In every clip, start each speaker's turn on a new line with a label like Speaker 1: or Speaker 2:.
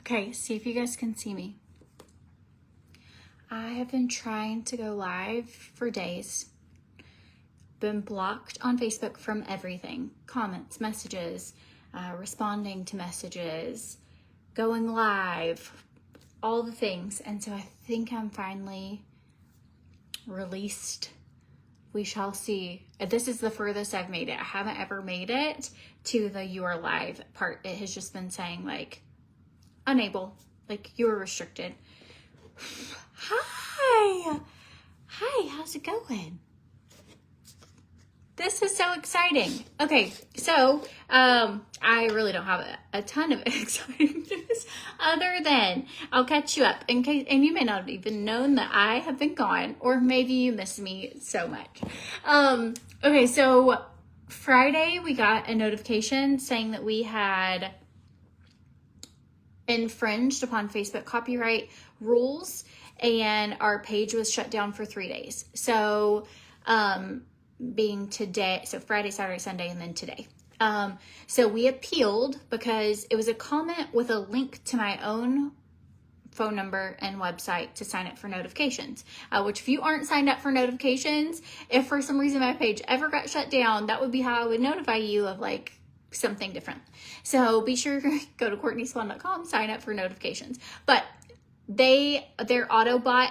Speaker 1: Okay, see if you guys can see me. I have been trying to go live for days. Been blocked on Facebook from everything. Comments, messages, responding to messages, going live, all the things. And so I think I'm finally released. We shall see. This is the furthest I've made it. I haven't ever made it to the you are live part. It has just been saying like, unable, like you are restricted. Hi, how's it going? This is so exciting. Okay, so I really don't have a ton of exciting news other than I'll catch you up in case, and you may not have even known that I have been gone, or maybe you miss me so much. Okay, so Friday we got a notification saying that we had infringed upon Facebook copyright rules and our page was shut down for 3 days. So, being today, so Friday, Saturday, Sunday, and then today. So we appealed because it was a comment with a link to my own phone number and website to sign up for notifications, which if you aren't signed up for notifications, if for some reason my page ever got shut down, that would be how I would notify you of like something different. So be sure to go to CORTNEYSWANN.com, sign up for notifications. But their Autobot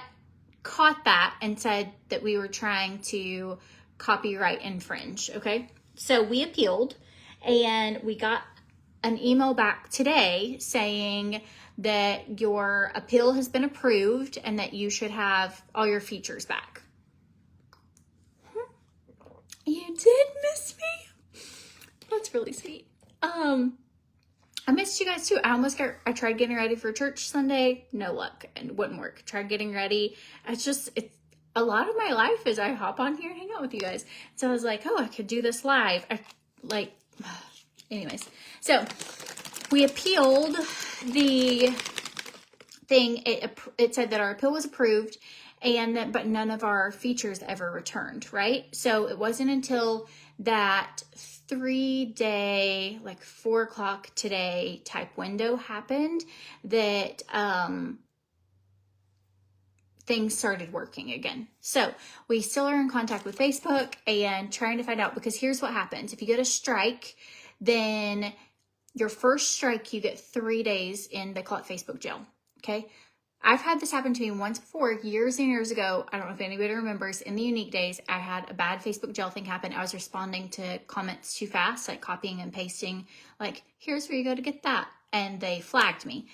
Speaker 1: caught that and said that we were trying to copyright infringe. Okay, so we appealed and we got an email back today saying that your appeal has been approved and that you should have all your features back. You did miss me. That's really sweet. I missed you guys too. I tried getting ready for church Sunday. No luck, and it wouldn't work. Tried getting ready. It's a lot of my life is I hop on here and hang out with you guys. So I was like, oh, I could do this live. Anyways. So we appealed the thing. It said that our appeal was approved but none of our features ever returned, right? So it wasn't until that 3-day, like 4 o'clock today type window happened that things started working again. So we still are in contact with Facebook and trying to find out, because here's what happens. If you get a strike, then your first strike, you get 3 days in, they call it Facebook jail. Okay. I've had this happen to me once before, years and years ago. I don't know if anybody remembers, in the unique days, I had a bad Facebook jail thing happen. I was responding to comments too fast, like copying and pasting, like, here's where you go to get that. And they flagged me.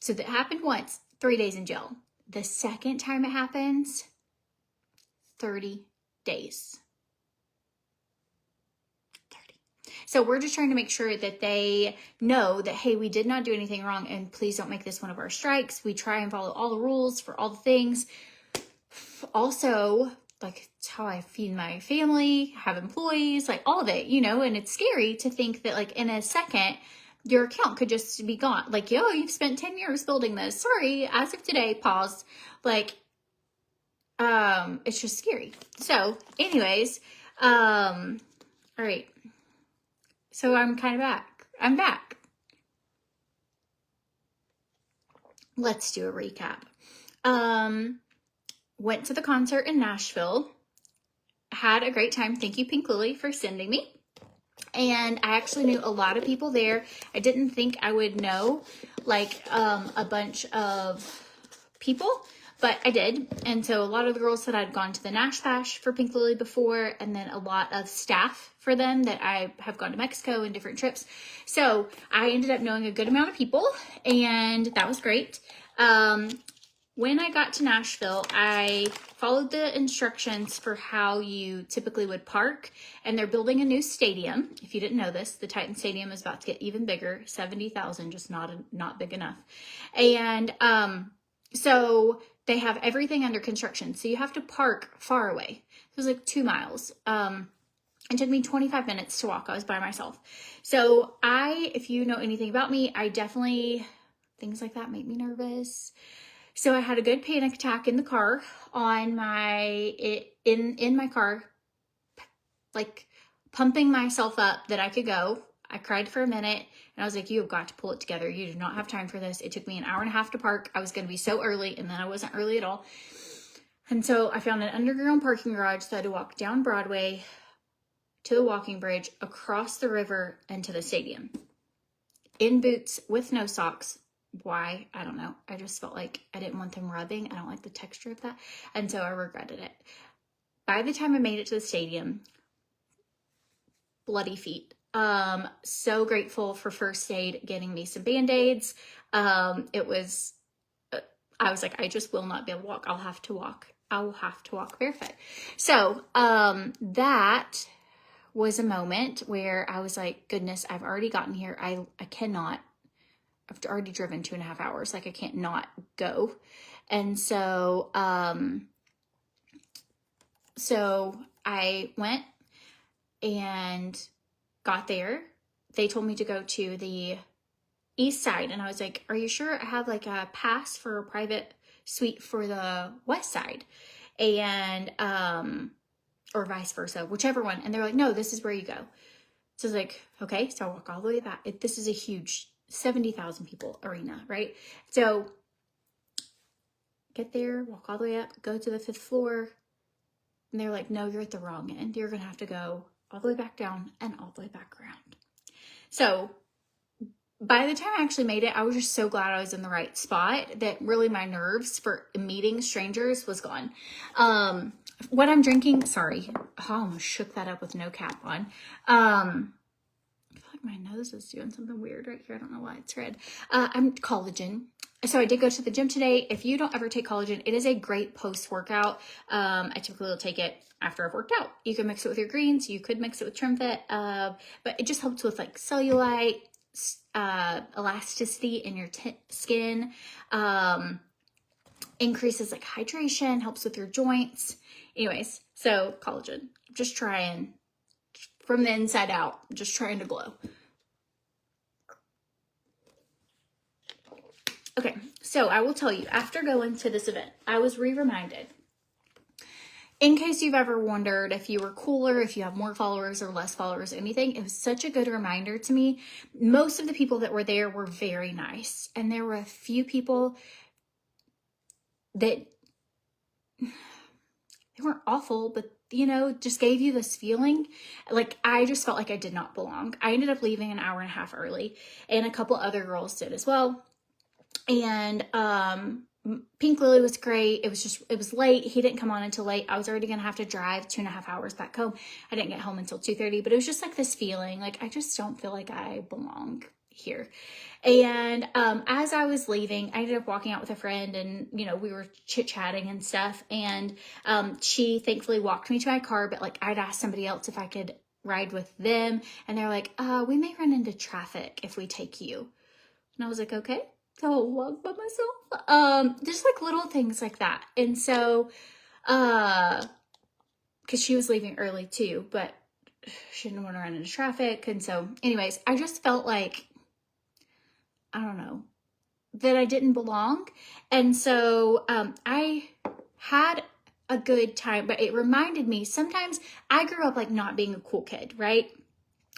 Speaker 1: So that happened once, 3 days in jail. The second time it happens, 30 days. 30. So we're just trying to make sure that they know that, hey, we did not do anything wrong, and please don't make this one of our strikes. We try and follow all the rules for all the things. Also, like, it's how I feed my family, have employees, like all of it, and it's scary to think that like in a second, your account could just be gone. Like, yo, you've spent 10 years building this. Sorry, as of today, pause. Like, it's just scary. So anyways, all right. So I'm kind of back. I'm back. Let's do a recap. Went to the concert in Nashville. Had a great time. Thank you, Pink Lily, for sending me. And I actually knew a lot of people there. I didn't think I would know like a bunch of people, but I did. And so a lot of the girls said I'd gone to the Nash Bash for Pink Lily before, and then a lot of staff for them that I have gone to Mexico and different trips. So I ended up knowing a good amount of people, and that was great. When I got to Nashville, I followed the instructions for how you typically would park, and they're building a new stadium. If you didn't know this, the Titan Stadium is about to get even bigger, 70,000, just not big enough. And so they have everything under construction. So you have to park far away. It was like 2 miles. It took me 25 minutes to walk. I was by myself. So if you know anything about me, things like that make me nervous. So I had a good panic attack in the car in my car, like pumping myself up that I could go. I cried for a minute and I was like, you have got to pull it together. You do not have time for this. It took me an hour and a half to park. I was going to be so early, and then I wasn't early at all. And so I found an underground parking garage, so I had to walk down Broadway to the walking bridge, across the river, and to the stadium. In boots with no socks. Why? I don't know. I just felt like I didn't want them rubbing. I don't like the texture of that. And so I regretted it. By the time I made it to the stadium, bloody feet. So grateful for first aid getting me some Band-Aids. I was like, I just will not be able to walk. I'll have to walk barefoot. So, that was a moment where I was like, goodness, I've already gotten here. I cannot, I've already driven 2.5 hours. Like, I can't not go. And so, so I went and got there. They told me to go to the east side. And I was like, are you sure I have like a pass for a private suite for the west side? And, or vice versa, whichever one. And they're like, no, this is where you go. So I was like, okay. So I walk all the way back. This is a huge 70,000 people arena, right? So get there, walk all the way up, go to the 5th floor. And they're like, no, you're at the wrong end. You're going to have to go all the way back down and all the way back around. So by the time I actually made it, I was just so glad I was in the right spot that really my nerves for meeting strangers was gone. What I'm drinking, sorry, I almost shook that up with no cap on. I feel like my nose is doing something weird right here. I don't know why it's red. I'm collagen. So I did go to the gym today. If you don't ever take collagen, it is a great post-workout. I typically will take it after I've worked out. You can mix it with your greens. You could mix it with TRIMFIT. But it just helps with like cellulite, elasticity in your skin, increases like hydration, helps with your joints. Anyways, so collagen, just trying from the inside out, just trying to glow. Okay, so I will tell you, after going to this event, I was reminded. In case you've ever wondered if you were cooler, if you have more followers or less followers, anything, it was such a good reminder to me. Most of the people that were there were very nice. And there were a few people that, they weren't awful, but you know, just gave you this feeling. Like, I just felt like I did not belong. I ended up leaving an hour and a half early, and a couple other girls did as well. And, Pink Lily was great. It was late. He didn't come on until late. I was already going to have to drive 2.5 hours back home. I didn't get home until 2:30, but it was just like this feeling, like, I just don't feel like I belong here. And, as I was leaving, I ended up walking out with a friend, and, you know, we were chit-chatting and stuff. And, she thankfully walked me to my car, but like, I'd asked somebody else if I could ride with them. And they're like, we may run into traffic if we take you. And I was like, okay. So I'll walk by myself. Just like little things like that. And so, cause she was leaving early too, but she didn't want to run into traffic. And so anyways, I just felt like, I don't know, that I didn't belong. And so, I had a good time, but it reminded me, sometimes I grew up like not being a cool kid, right?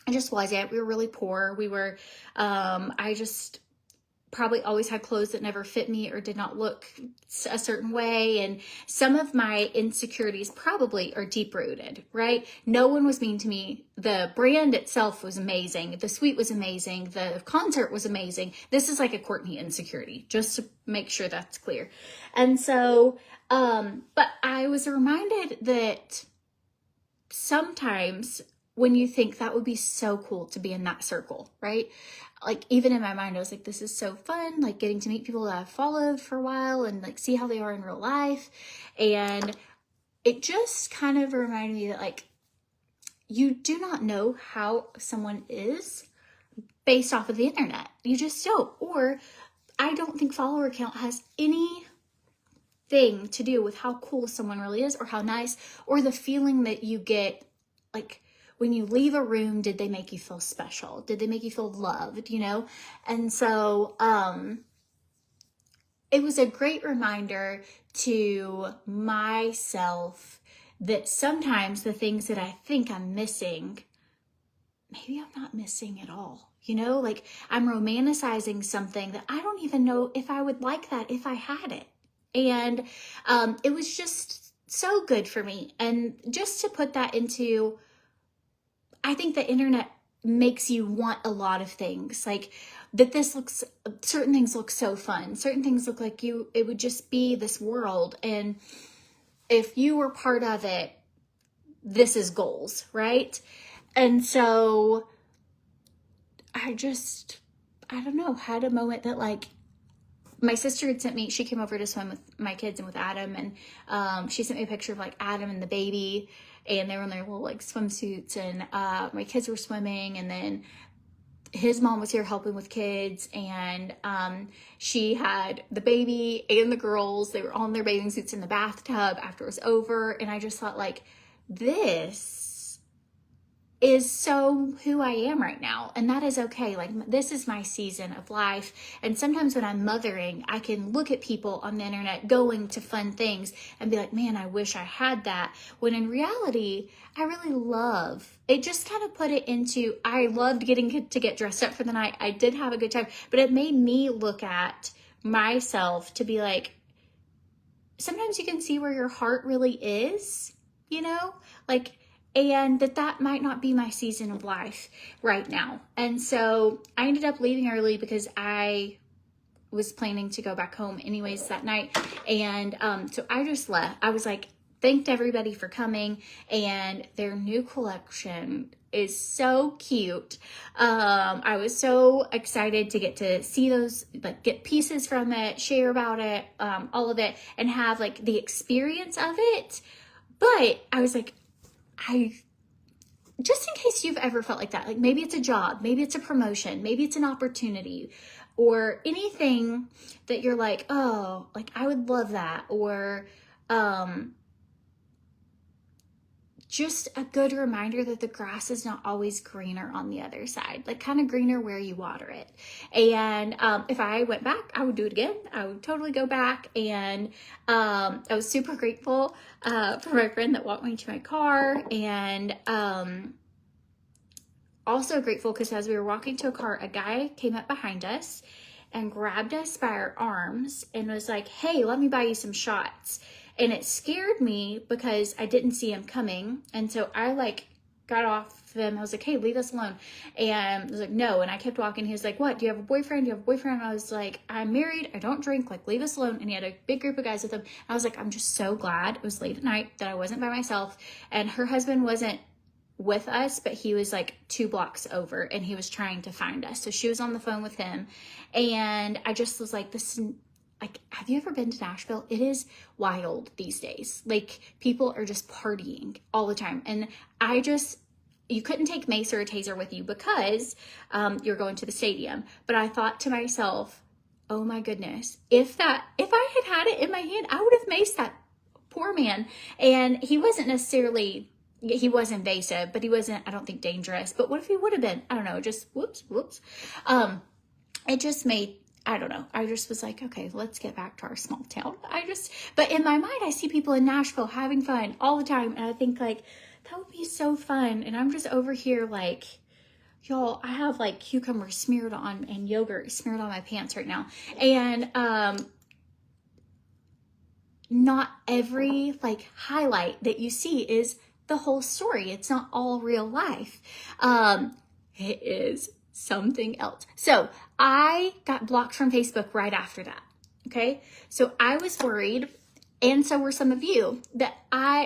Speaker 1: I just wasn't. We were really poor. We were, I just probably always had clothes that never fit me or did not look a certain way. And some of my insecurities probably are deep rooted, right? No one was mean to me. The brand itself was amazing. The suite was amazing. The concert was amazing. This is like a Courtney insecurity, just to make sure that's clear. And so, but I was reminded that sometimes when you think that would be so cool to be in that circle, right? Like, even in my mind, I was like, this is so fun, like getting to meet people that I've followed for a while and like see how they are in real life. And it just kind of reminded me that like, you do not know how someone is based off of the internet. You just don't. Or I don't think follower count has anything to do with how cool someone really is or how nice, or the feeling that you get like, when you leave a room, did they make you feel special? Did they make you feel loved, you know? And so, it was a great reminder to myself that sometimes the things that I think I'm missing maybe I'm not missing it all. You know, like I'm romanticizing something that I don't even know if I would like that if I had it. And it was just so good for me. And just to put that into, I think the internet makes you want a lot of things. Like that certain things look so fun. Certain things look like it would just be this world. And if you were part of it, this is goals, right? And so I don't know, had a moment that like my sister had sent me, she came over to swim with my kids and with Adam, and she sent me a picture of like Adam and the baby, and they were in their little like swimsuits, and my kids were swimming, and then his mom was here helping with kids, and she had the baby and the girls, they were all in their bathing suits in the bathtub after it was over, and I just thought like, this is so who I am right now. And that is okay. Like this is my season of life. And sometimes when I'm mothering, I can look at people on the internet going to fun things and be like, man, I wish I had that. When in reality, I really love it. Just kind of put it into, I loved getting to get dressed up for the night. I did have a good time, but it made me look at myself to be like, sometimes you can see where your heart really is, you know, like, and that might not be my season of life right now. And so I ended up leaving early because I was planning to go back home anyways that night. And so I just left. I was like, thanked everybody for coming, and their new collection is so cute. I was so excited to get to see those, like get pieces from it, share about it, all of it, and have like the experience of it. But I was like, just in case you've ever felt like that, like maybe it's a job, maybe it's a promotion, maybe it's an opportunity, or anything that you're like, oh, like I would love that, or just a good reminder that the grass is not always greener on the other side, like kind of greener where you water it. And if I went back, I would do it again. I would totally go back. And I was super grateful for my friend that walked me to my car. And also grateful because as we were walking to a car, a guy came up behind us and grabbed us by our arms and was like, hey, let me buy you some shots. And it scared me because I didn't see him coming. And so I like got off him. I was like, hey, leave us alone. And I was like, no. And I kept walking. He was like, what? Do you have a boyfriend? Do you have a boyfriend? And I was like, I'm married. I don't drink. Like, leave us alone. And he had a big group of guys with him. And I was like, I'm just so glad it was late at night that I wasn't by myself. And her husband wasn't with us, but he was like 2 blocks over and he was trying to find us. So she was on the phone with him. And I just was like, this is, like, have you ever been to Nashville? It is wild these days. Like, people are just partying all the time. And you couldn't take mace or a taser with you because you're going to the stadium. But I thought to myself, oh my goodness, if I had it in my hand, I would have maced that poor man. And he wasn't necessarily, he was invasive, but he wasn't, I don't think, dangerous. But what if he would have been? I don't know, just whoops. It just made, I don't know. I just was like, okay, let's get back to our small town. But in my mind, I see people in Nashville having fun all the time. And I think like, that would be so fun. And I'm just over here like, y'all, I have like cucumber smeared on and yogurt smeared on my pants right now. And not every like highlight that you see is the whole story. It's not all real life. It is something else. So I got blocked from Facebook right after that. Okay. So I was worried, and so were some of you, that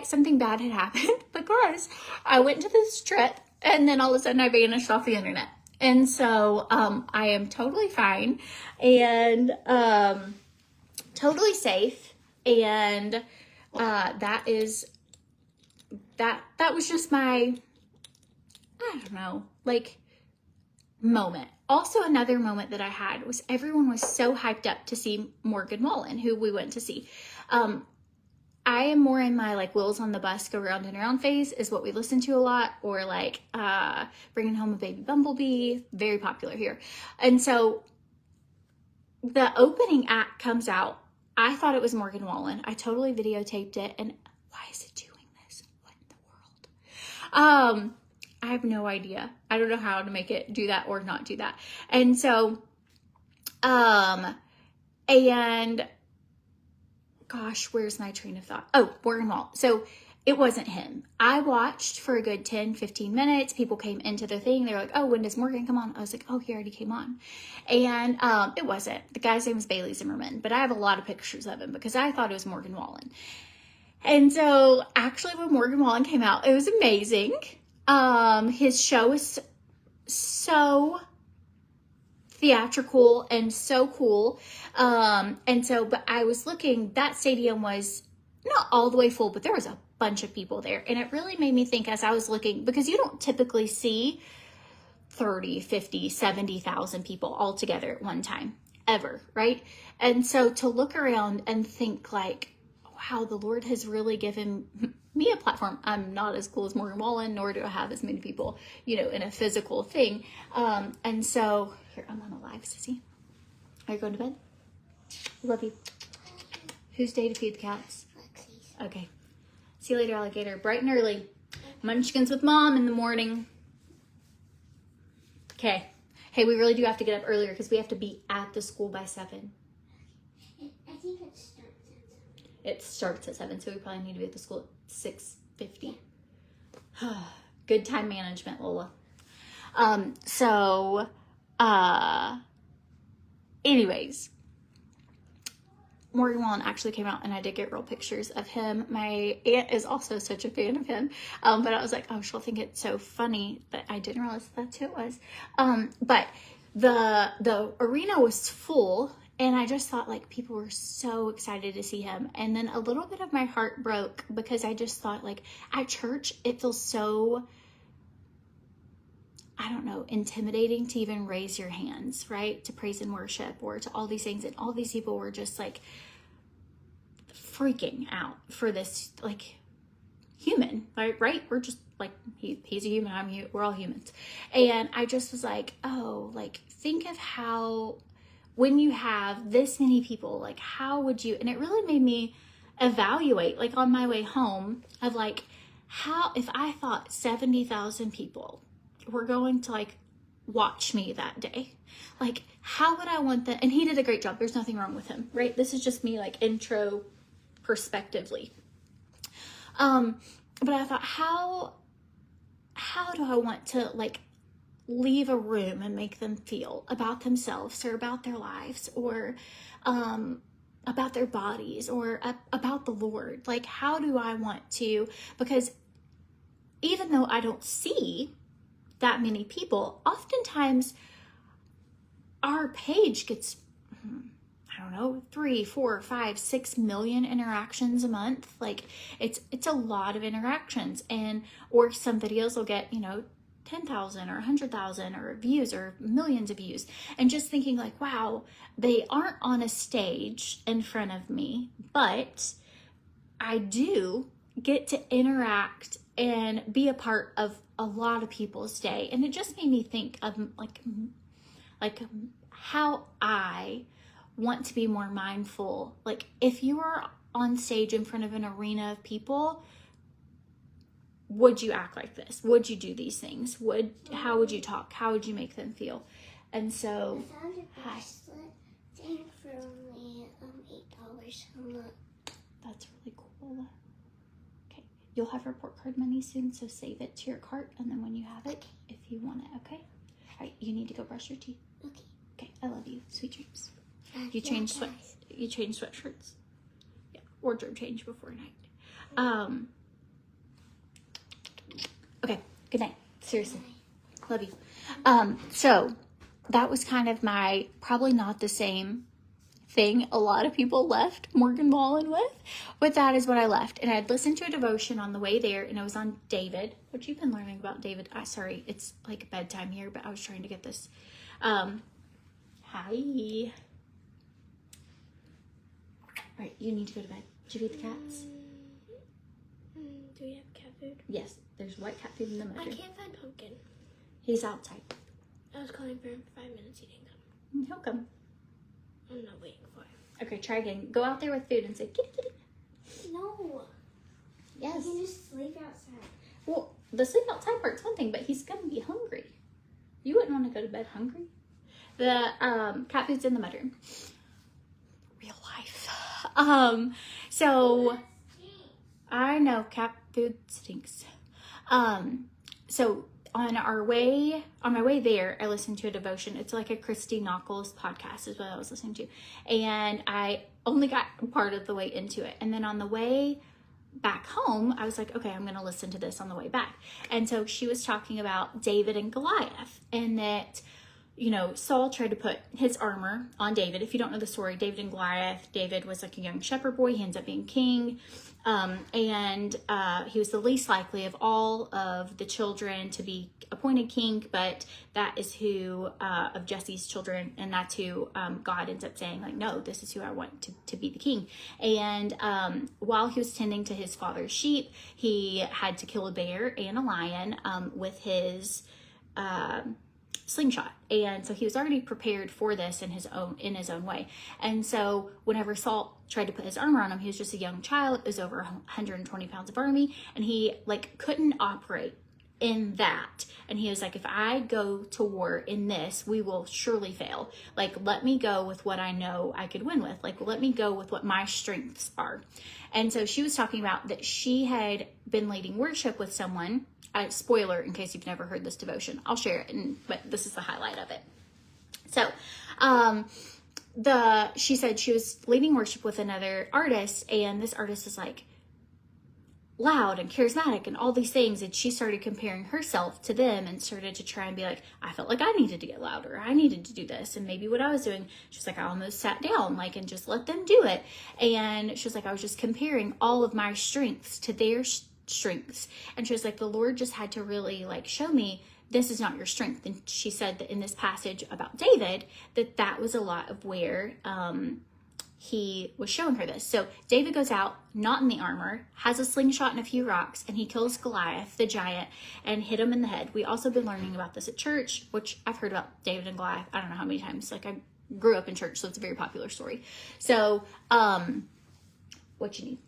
Speaker 1: something bad had happened because I went to this trip and then all of a sudden I vanished off the internet. And so I am totally fine and totally safe. And that was just my, I don't know, like, moment. Also, another moment that I had was everyone was so hyped up to see Morgan Wallen, who we went to see. I am more in my like Wheels on the Bus Go Round and Around phase is what we listen to a lot, or like Bringing Home a Baby Bumblebee, very popular here. And so the opening act comes out. I thought it was Morgan Wallen. I totally videotaped it, and why is it doing this? What in the world? I have no idea. I don't know how to make it do that or not do that. And so, and gosh, where's my train of thought? Oh, Morgan Wall. So it wasn't him. I watched for a good 10, 15 minutes. People came into the thing. They were like, oh, when does Morgan come on? I was like, oh, he already came on. And it wasn't. The guy's name was Bailey Zimmerman, but I have a lot of pictures of him because I thought it was Morgan Wallen. And so actually when Morgan Wallen came out, it was amazing. His show is so theatrical and so cool. But I was looking, that stadium was not all the way full, but there was a bunch of people there. And it really made me think as I was looking, because you don't typically see 30, 50, 70,000 people all together at one time, ever, right? And so to look around and think like, wow, the Lord has really given me a platform. I'm not as cool as Morgan Wallen, nor do I have as many people, in a physical thing. And so, here, I'm on a live, Sissy. Are you going to bed? I love you. Whose day to feed the cats? Okay. See you later, alligator. Bright and early. Munchkins with Mom in the morning. Okay. Hey, we really do have to get up earlier because we have to be at the school by 7.
Speaker 2: I think it starts at 7.
Speaker 1: It starts at 7, so we probably need to be at the school at 6:50. Good time management, Lola. Anyways, Morgan Wallen actually came out and I did get real pictures of him. My aunt is also such a fan of him. But I was like, oh, she'll think it's so funny, but I didn't realize that's who it was. But the arena was full and I just thought like people were so excited to see him. And then a little bit of my heart broke because I just thought like at church, it feels so, I don't know, intimidating to even raise your hands, right? To praise and worship or to all these things. And all these people were just like freaking out for this like human, right? We're just like, he's a human, we're all humans. And I just was like, oh, like think of how, when you have this many people, like how would you, and it really made me evaluate like on my way home of like, how, if I thought 70,000 people were going to like watch me that day, like how would I want that? And he did a great job. There's nothing wrong with him, right? This is just me like intro perspectively. But I thought, how do I want to like leave a room and make them feel about themselves or about their lives or about their bodies or about the Lord? Like, how do I want to, because even though I don't see that many people, oftentimes our page gets, I don't know, 3, 4, 5, 6 million interactions a month. Like it's a lot of interactions, and or some videos will get 10,000 or 100,000 or views or millions of views, and just thinking like, wow, they aren't on a stage in front of me, but I do get to interact and be a part of a lot of people's day. And it just made me think of like how I want to be more mindful. Like if you were on stage in front of an arena of people, would you act like this? Would you do these things? How would you talk? How would you make them feel? And so,
Speaker 2: I found a bracelet thing for only $8.
Speaker 1: That's really cool. Okay, you'll have report card money soon, so save it to your cart, and then when you have it, if you want it, okay? All right, you need to go brush your teeth.
Speaker 2: Okay.
Speaker 1: Okay, I love you. Sweet dreams. You change sweatshirts. Yeah, wardrobe change before night. Okay, good night. Seriously. Love you. So that was kind of my, probably not the same thing a lot of people left Morgan Wallen with, but that is what I left. And I'd listened to a devotion on the way there, and it was on David. What you've been learning about David? Sorry, it's like bedtime here, but I was trying to get this. Hi. All right, you need to go to bed. Did you feed the cats?
Speaker 2: Do we have cat food?
Speaker 1: Yes, there's white cat food in the
Speaker 2: I
Speaker 1: mother.
Speaker 2: can't find Pumpkin.
Speaker 1: He's outside.
Speaker 2: I was calling for him for 5 minutes. He didn't come.
Speaker 1: He'll come.
Speaker 2: I'm not waiting for him.
Speaker 1: Okay, try again. Go out there with food and say, kitty, kitty.
Speaker 2: No.
Speaker 1: Yes.
Speaker 2: You can just sleep outside.
Speaker 1: Well, the sleep outside part's one thing, but he's going to be hungry. You wouldn't want to go to bed hungry. The cat food's in the mudroom. Real life. So I know cat food stinks. So on my way there, I listened to a devotion. It's like a Christy Nockels podcast is what I was listening to. And I only got part of the way into it. And then on the way back home, I was like, okay, I'm going to listen to this on the way back. And so she was talking about David and Goliath, and that, you know, Saul tried to put his armor on David. If you don't know the story, David and Goliath, David was like a young shepherd boy. He ends up being king. And he was the least likely of all of the children to be appointed king, but that is who, of Jesse's children, and that's who God ends up saying, like, no, this is who I want to be the king. And while he was tending to his father's sheep, he had to kill a bear and a lion with his slingshot. And so he was already prepared for this in his own way. And so whenever Saul tried to put his armor on him, he was just a young child. It was over 120 pounds of army, and he like couldn't operate in that. And he was like, if I go to war in this, we will surely fail. Like, let me go with what I know I could win with. Like, let me go with what my strengths are. And so she was talking about that she had been leading worship with someone. Spoiler, in case you've never heard this devotion, I'll share it, but this is the highlight of it. So, she said she was leading worship with another artist, and this artist is like loud and charismatic and all these things, and she started comparing herself to them and started to try and be like, I felt like I needed to get louder, I needed to do this, and maybe what I was doing, she's like, I almost sat down like and just let them do it. And she was like, I was just comparing all of my strengths to their strengths. And she was like, the Lord just had to really like show me this is not your strength. And she said that in this passage about David, that was a lot of where he was showing her this. So David goes out, not in the armor, has a slingshot and a few rocks, and he kills Goliath, the giant, and hit him in the head. We also been learning about this at church, which I've heard about David and Goliath I don't know how many times. Like, I grew up in church, so it's a very popular story. So what you need?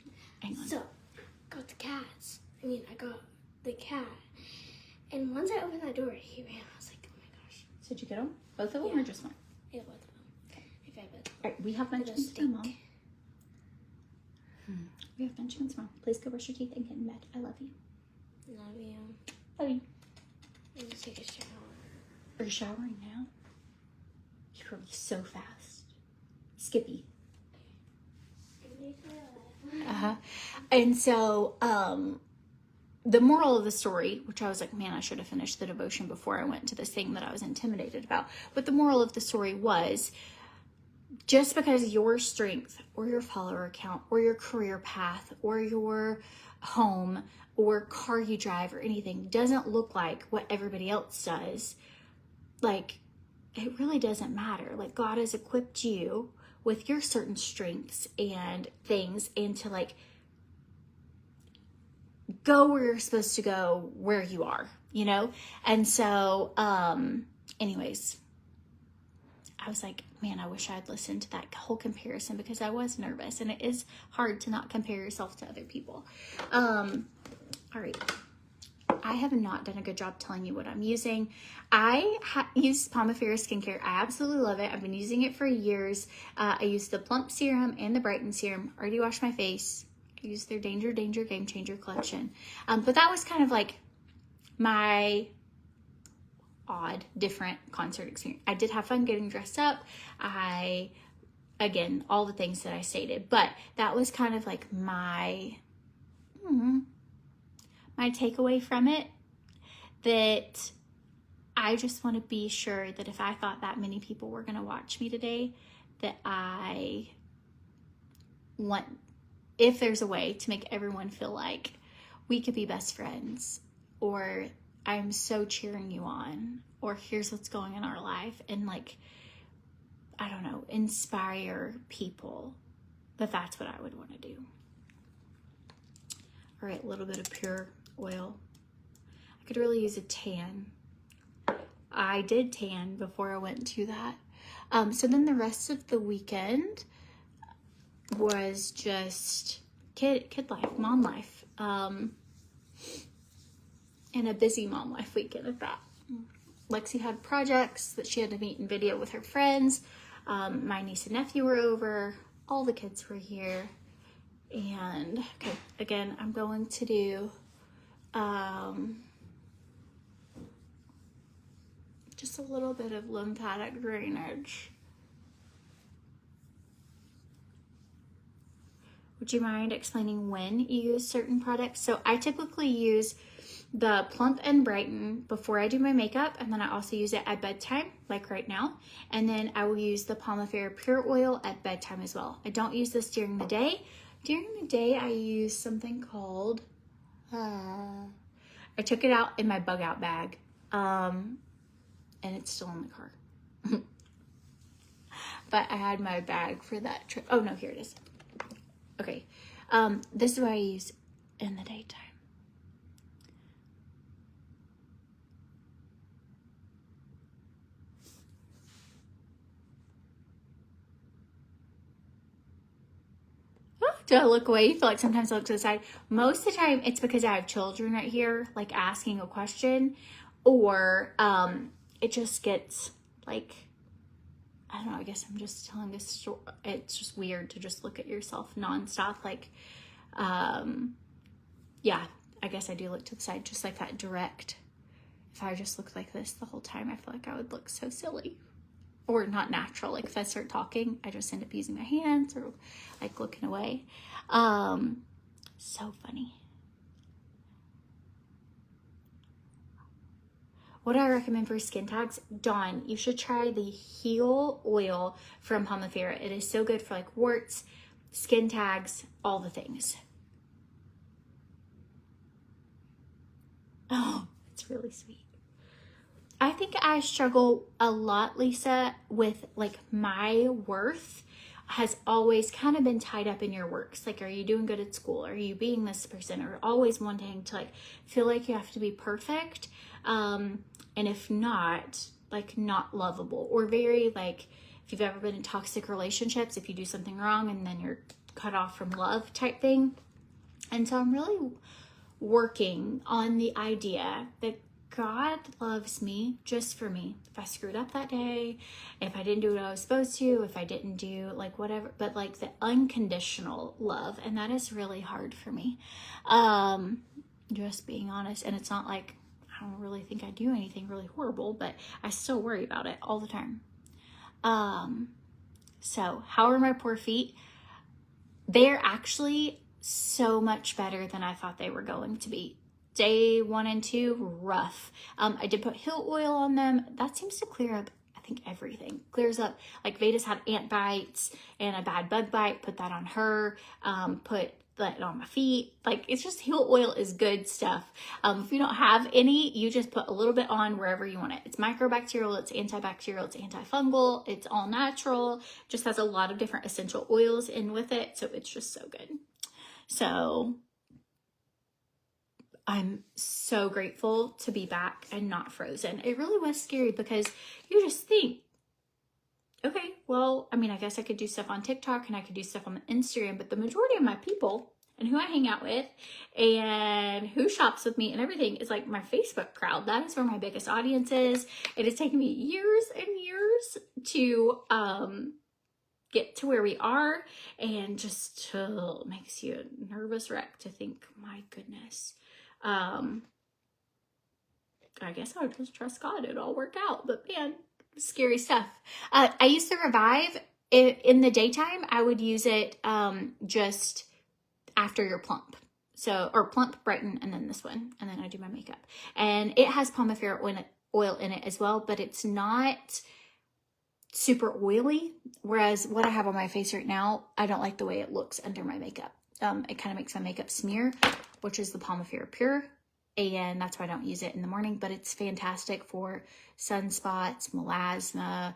Speaker 1: Hang on.
Speaker 2: So got the cats. I got the cat. And once I opened that door, he ran. I was like, oh my gosh.
Speaker 1: So did you get them? Both of them or just one?
Speaker 2: Yeah, both of them. Okay, but
Speaker 1: All right, we have munchkins now, Mom. We have munchkins, Mom. Please go brush your teeth and get in bed. I love you.
Speaker 2: Love you.
Speaker 1: Love you.
Speaker 2: I need to take a shower.
Speaker 1: Are you showering now? You're going to be so fast. Skippy. And so, the moral of the story, which I was like, man, I should have finished the devotion before I went to this thing that I was intimidated about. But the moral of the story was, just because your strength or your follower count or your career path or your home or car you drive or anything doesn't look like what everybody else does, like, it really doesn't matter. Like, God has equipped you with your certain strengths and things, and to like go where you're supposed to go, where you are, you know? And so, anyways, I was like, man, I wish I had listened to that whole comparison, because I was nervous, and it is hard to not compare yourself to other people. All right. I have not done a good job telling you what I'm using. I use POMIFERA skincare. I absolutely love it. I've been using it for years. I use the Plump Serum and the Brighten Serum. I already washed my face. I use their Danger Game Changer collection. But that was kind of like my odd, different concert experience. I did have fun getting dressed up. Again, all the things that I stated. But that was kind of like my takeaway from it, that I just want to be sure that if I thought that many people were going to watch me today, that I want, if there's a way to make everyone feel like we could be best friends, or I'm so cheering you on, or here's what's going on in our life, and like, I don't know, inspire people, that's what I would want to do. All right, a little bit of pure oil. I could really use a tan. I did tan before I went to that. So then the rest of the weekend was just kid life, mom life. and a busy mom life weekend at that. Lexi had projects that she had to meet in video with her friends. My niece and nephew were over. All the kids were here. And, okay, again, I'm going to do just a little bit of lymphatic drainage. Would you mind explaining when you use certain products? So I typically use the Plump and Brighten before I do my makeup, and then I also use it at bedtime, like right now. And then I will use the POMIFERA Pure Oil at bedtime as well. I don't use this during the day. During the day, I use something called, I took it out in my bug out bag, and it's still in the car. But I had my bag for that trip. Oh no, here it is. Okay, this is what I use in the daytime. Do I look away? You feel like sometimes I look to the side. Most of the time, it's because I have children right here, like asking a question, or it just gets like, I don't know, I guess I'm just telling this story. It's just weird to just look at yourself nonstop. Like, yeah, I guess I do look to the side, just like that direct. If I just looked like this the whole time, I feel like I would look so silly. Or not natural. Like if I start talking, I just end up using my hands or like looking away. So funny. What do I recommend for skin tags? Dawn, you should try the Heal Oil from POMIFERA. It is so good for like warts, skin tags, all the things. Oh, it's really sweet. I think I struggle a lot, Lisa, with like my worth has always kind of been tied up in your works. Like, are you doing good at school? Are you being this person? Or always wanting to like feel like you have to be perfect. And if not, like not lovable or very like, if you've ever been in toxic relationships, if you do something wrong and then you're cut off from love type thing. And so I'm really working on the idea that God loves me just for me. If I screwed up that day, if I didn't do what I was supposed to, if I didn't do like whatever, but like the unconditional love. And that is really hard for me. Just being honest. And it's not like, I don't really think I do anything really horrible, but I still worry about it all the time. So how are my poor feet? They're actually so much better than I thought they were going to be. Day 1 and 2, rough. I did put Heal Oil on them. That seems to clear up, I think, everything. Clears up, like Veda's had ant bites and a bad bug bite. Put that on her. Put that on my feet. Like, it's just Heal Oil is good stuff. If you don't have any, you just put a little bit on wherever you want it. It's microbacterial, it's antibacterial, it's antifungal, it's all natural. Just has a lot of different essential oils in with it. So it's just so good. So I'm so grateful to be back and not frozen. It really was scary because you just think, okay, well, I mean, I guess I could do stuff on TikTok and I could do stuff on Instagram, but the majority of my people and who I hang out with and who shops with me and everything is like my Facebook crowd. That is where my biggest audience is. It has taken me years and years to get to where we are, and just makes you a nervous wreck to think, my goodness. I guess I would just trust God. It'll all work out. But man, scary stuff. I used to Revive in the daytime. I would use it just after your Plump. So, or Plump, Brighten, and then this one. And then I do my makeup. And it has POMIFERA oil in it as well, but it's not super oily. Whereas what I have on my face right now, I don't like the way it looks under my makeup. It kind of makes my makeup smear, which is the POMIFERA Pure. And that's why I don't use it in the morning, but it's fantastic for sunspots, melasma,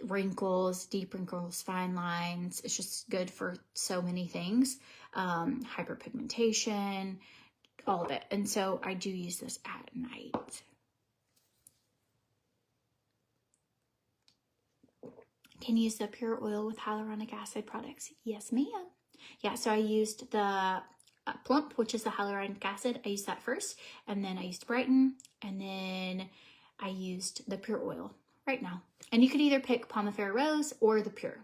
Speaker 1: wrinkles, deep wrinkles, fine lines. It's just good for so many things. Hyperpigmentation, all of it. And so I do use this at night. Can you use the pure oil with hyaluronic acid products? Yes, ma'am. Yeah, so I used the Plump, which is the hyaluronic acid. I used that first, and then I used Brighten, and then I used the Pure Oil right now. And you could either pick POMIFERA Rose or the Pure.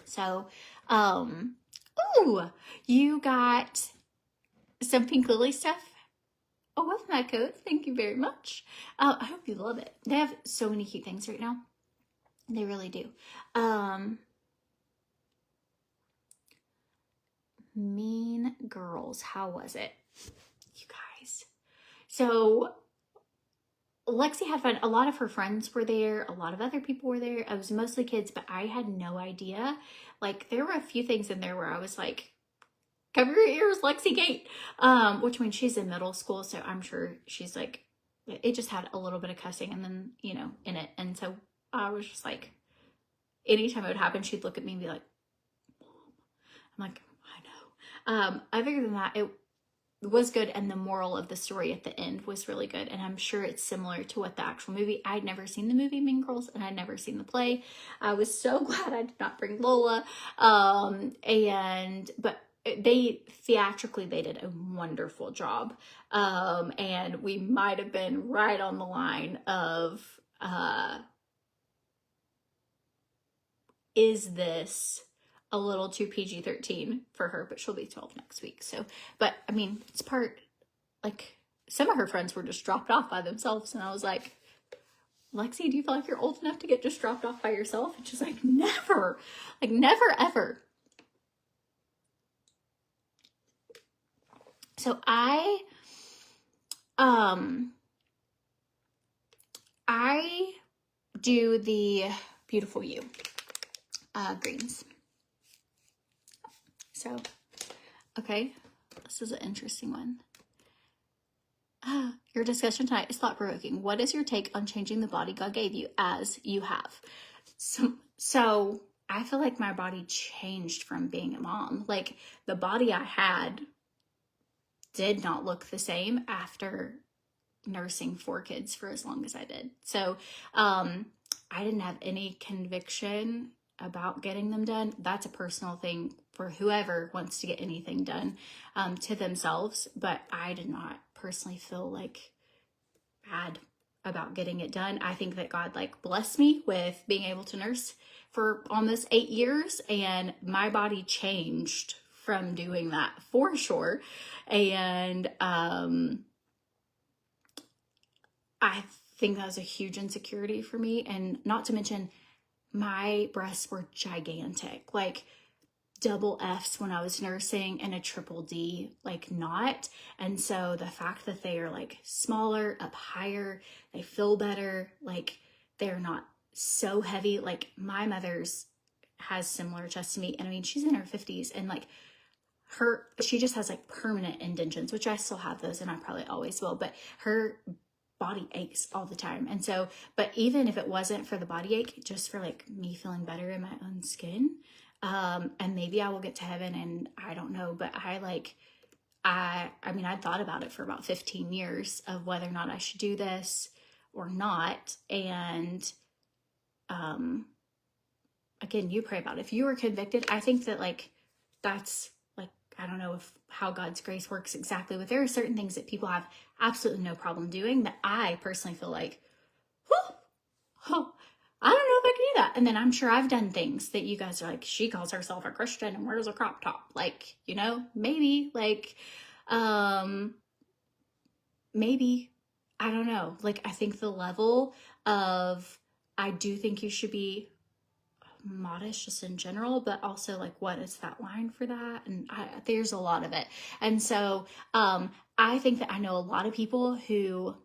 Speaker 1: So, ooh, you got some Pink Lily stuff. Oh, with my code. Thank you very much. I hope you love it. They have so many cute things right now. They really do. Mean Girls. How was it? You guys. So Lexi had fun. A lot of her friends were there. A lot of other people were there. It was mostly kids, but I had no idea. Like, there were a few things in there where I was like, cover your ears, Lexi Gate. Which means she's in middle school, so I'm sure she's like, it just had a little bit of cussing and then, you know, in it. And so I was just like, anytime it would happen, she'd look at me and be like, I'm like, I know. Other than that, it was good, and the moral of the story at the end was really good, and I'm sure it's similar to what the actual movie. I'd never seen the movie Mean Girls, and I'd never seen the play. I was so glad I did not bring Lola. But they theatrically, they did a wonderful job, and we might have been right on the line of is this a little too PG-13 for her, but she'll be 12 next week. So, but I mean, it's part, like, some of her friends were just dropped off by themselves. And I was like, Lexi, do you feel like you're old enough to get just dropped off by yourself? And she's like, never, ever. So I do the Beautiful You greens. So, okay, this is an interesting one. Your discussion tonight is thought-provoking. What is your take on changing the body God gave you as you have? So I feel like my body changed from being a mom. Like, the body I had did not look the same after nursing 4 kids for as long as I did. So I didn't have any conviction about getting them done. That's a personal thing for whoever wants to get anything done to themselves. But I did not personally feel like bad about getting it done. I think that God like blessed me with being able to nurse for almost 8 years, and my body changed from doing that for sure. And I think that was a huge insecurity for me. And not to mention, my breasts were gigantic, like double F's when I was nursing and a triple D, like not. And so the fact that they are like smaller, up higher, they feel better, like they're not so heavy. Like my mother's has similar chest to me. And I mean, she's in her 50s, and like she just has like permanent indentions, which I still have those and I probably always will, but her body aches all the time. And so, but even if it wasn't for the body ache, just for like me feeling better in my own skin, and maybe I will get to heaven, and I don't know, but I mean, I thought about it for about 15 years of whether or not I should do this or not. And, again, you pray about it. If you were convicted, I think that like, that's like, I don't know how God's grace works exactly, but there are certain things that people have absolutely no problem doing that I personally feel like, I don't know if I can do that. And then I'm sure I've done things that you guys are like, she calls herself a Christian and wears a crop top. Like, you know, maybe like, maybe, I don't know. Like, I think the level of, I do think you should be modest just in general, but also like, what is that line for that? And there's a lot of it. And so I think that I know a lot of people who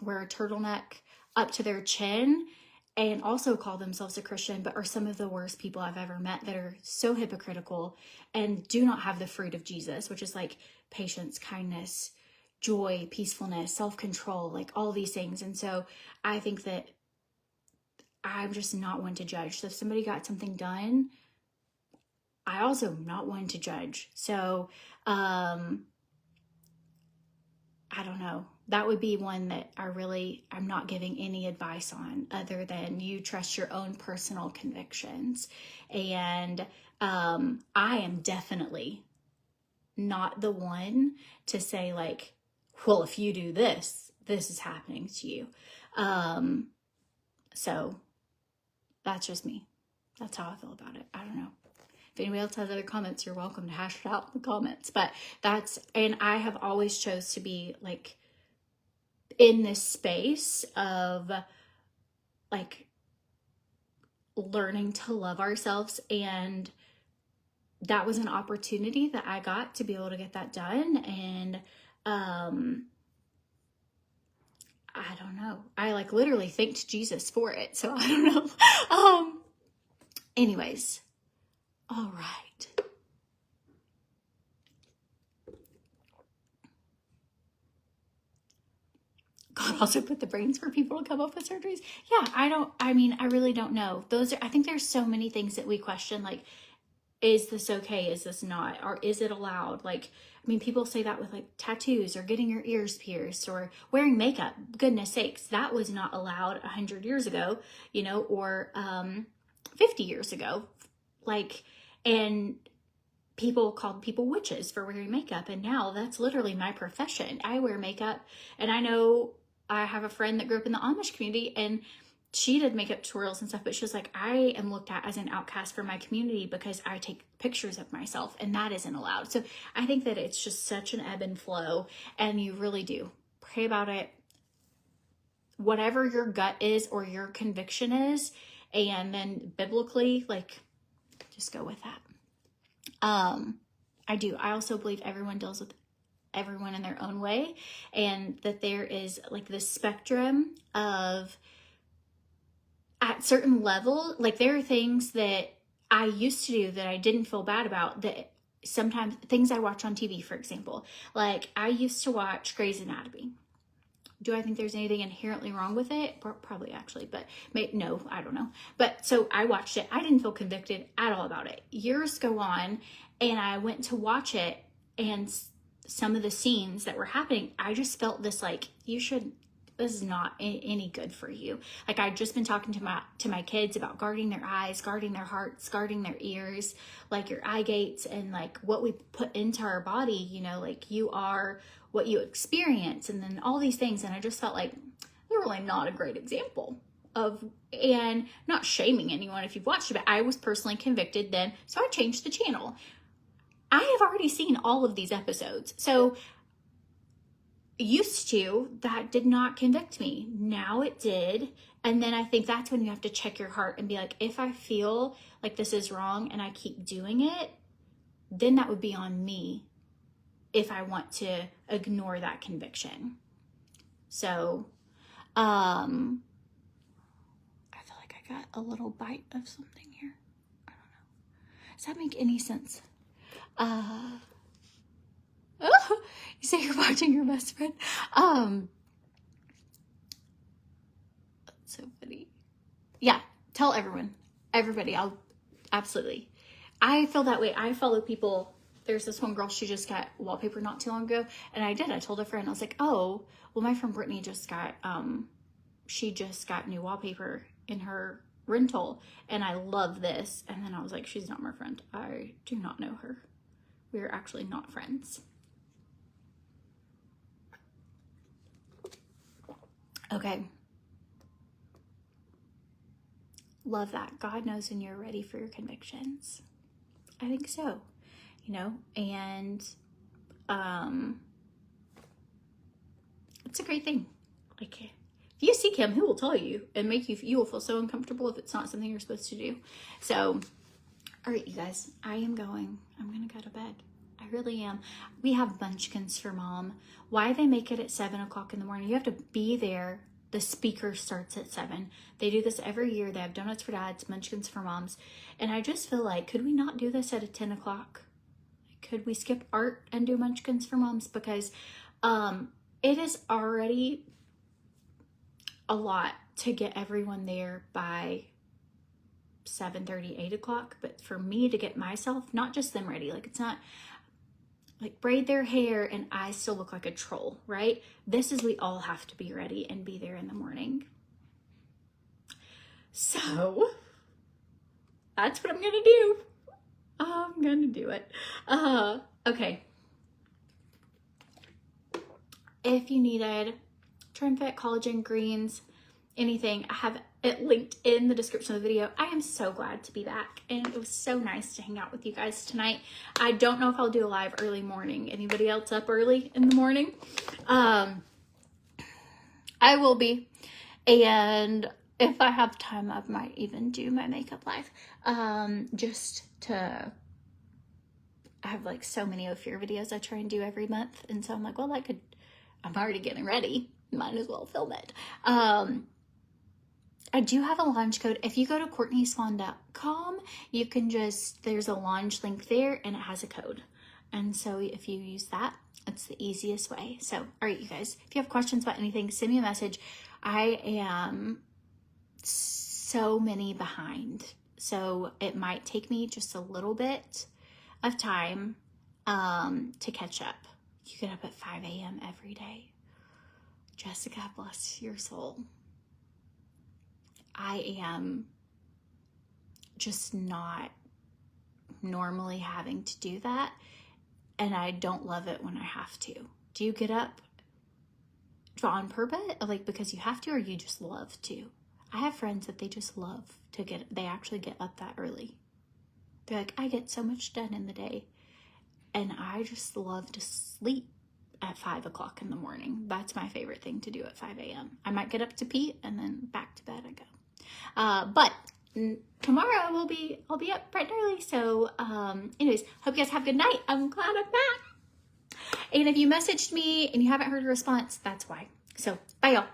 Speaker 1: wear a turtleneck up to their chin and also call themselves a Christian, but are some of the worst people I've ever met, that are so hypocritical and do not have the fruit of Jesus, which is like patience, kindness, joy, peacefulness, self-control, like all these things. And so I think that I'm just not one to judge. So if somebody got something done, I also am not one to judge. So I don't know. That would be one that I'm not giving any advice on, other than you trust your own personal convictions. And I am definitely not the one to say like, well, if you do this, this is happening to you. So that's just me. That's how I feel about it. I don't know. If anybody else has other comments, you're welcome to hash it out in the comments. But and I have always chose to be like in this space of like learning to love ourselves, and that was an opportunity that I got to be able to get that done. And I don't know, I like literally thanked Jesus for it, so I don't know. Anyways, all right. God also put the brains for people to come up with surgeries. Yeah, I really don't know. I think there's so many things that we question, like, is this okay? Is this not? Or is it allowed? Like, I mean, people say that with like tattoos or getting your ears pierced or wearing makeup. Goodness sakes, that was not allowed 100 years ago, you know, or 50 years ago. Like, and people called people witches for wearing makeup. And now that's literally my profession. I wear makeup, and I know I have a friend that grew up in the Amish community, and she did makeup tutorials and stuff, but she was like, I am looked at as an outcast for my community because I take pictures of myself, and that isn't allowed. So I think that it's just such an ebb and flow, and you really do pray about it. Whatever your gut is or your conviction is, and then biblically, like, just go with that. I also believe everyone deals with everyone in their own way, and that there is like this spectrum of, at certain level, like there are things that I used to do that I didn't feel bad about, that sometimes things I watch on TV, for example, like I used to watch Grey's Anatomy. Do I think there's anything inherently wrong with it? Probably, actually, but no, I don't know. But so I watched it. I didn't feel convicted at all about it. Years go on, and I went to watch it, and some of the scenes that were happening, I just felt this like, this is not any good for you. Like, I'd just been talking to my kids about guarding their eyes, guarding their hearts, guarding their ears, like your eye gates, and like what we put into our body, you know, like you are what you experience, and then all these things. And I just felt like they're really not a great example of, and not shaming anyone if you've watched it, but I was personally convicted then, so I changed the channel. I have already seen all of these episodes. So used to, that did not convict me. Now it did. And then I think that's when you have to check your heart and be like, if I feel like this is wrong and I keep doing it, then that would be on me if I want to ignore that conviction. So, I feel like I got a little bite of something here. I don't know. Does that make any sense? Oh, you say you're watching your best friend. That's so funny. Yeah, tell everybody. I'll absolutely. I feel that way. I follow people. There's this one girl, she just got wallpaper not too long ago, and I told a friend, I was like, oh, well, my friend Brittany just got, she just got new wallpaper in her rental, and I love this. And then I was like, she's not my friend. I do not know her. We are actually not friends. Okay. Love that. God knows when you're ready for your convictions. I think so. You know, and it's a great thing. Like, if you seek him, he will tell you and make you will feel so uncomfortable if it's not something you're supposed to do. So, all right, you guys, I'm gonna go to bed. I really am. We have munchkins for Mom. Why they make it at 7 o'clock in the morning? You have to be there. The speaker starts at 7. They do this every year. They have donuts for dads, munchkins for moms. And I just feel like, could we not do this at a 10 o'clock? Could we skip art and do munchkins for moms? Because it is already a lot to get everyone there by 7:30, 8 o'clock. But for me to get myself, not just them ready, like it's not like braid their hair and I still look like a troll, right? This is, we all have to be ready and be there in the morning. So that's what I'm gonna do. I'm gonna do it. Okay. if you needed TRIMFIT, collagen, greens, anything, I have it linked in the description of the video. I am so glad to be back, and it was so nice to hang out with you guys tonight. I don't know if I'll do a live early morning. Anybody else up early in the morning? I will be, and if I have time, I might even do my makeup live, just to, I have like so many Ophir videos I try and do every month, and so I'm like, well, I'm already getting ready, might as well film it. I do have a launch code. If you go to CORTNEYSWANN.com, you can there's a launch link there, and it has a code. And so if you use that, it's the easiest way. So, all right, you guys, if you have questions about anything, send me a message. I am so many behind, so it might take me just a little bit of time to catch up. You get up at 5 a.m. every day. Jessica, bless your soul. I am just not normally having to do that, and I don't love it when I have to. Do you get up on purpose, like because you have to, or you just love to? I have friends that they just love to they actually get up that early. They're like, I get so much done in the day, and I just love to sleep at 5 o'clock in the morning. That's my favorite thing to do at 5 a.m. I might get up to pee, and then back to bed I go. But tomorrow I'll be up bright and early. So anyways, hope you guys have a good night. I'm glad I'm back. And if you messaged me and you haven't heard a response, that's why. So bye y'all.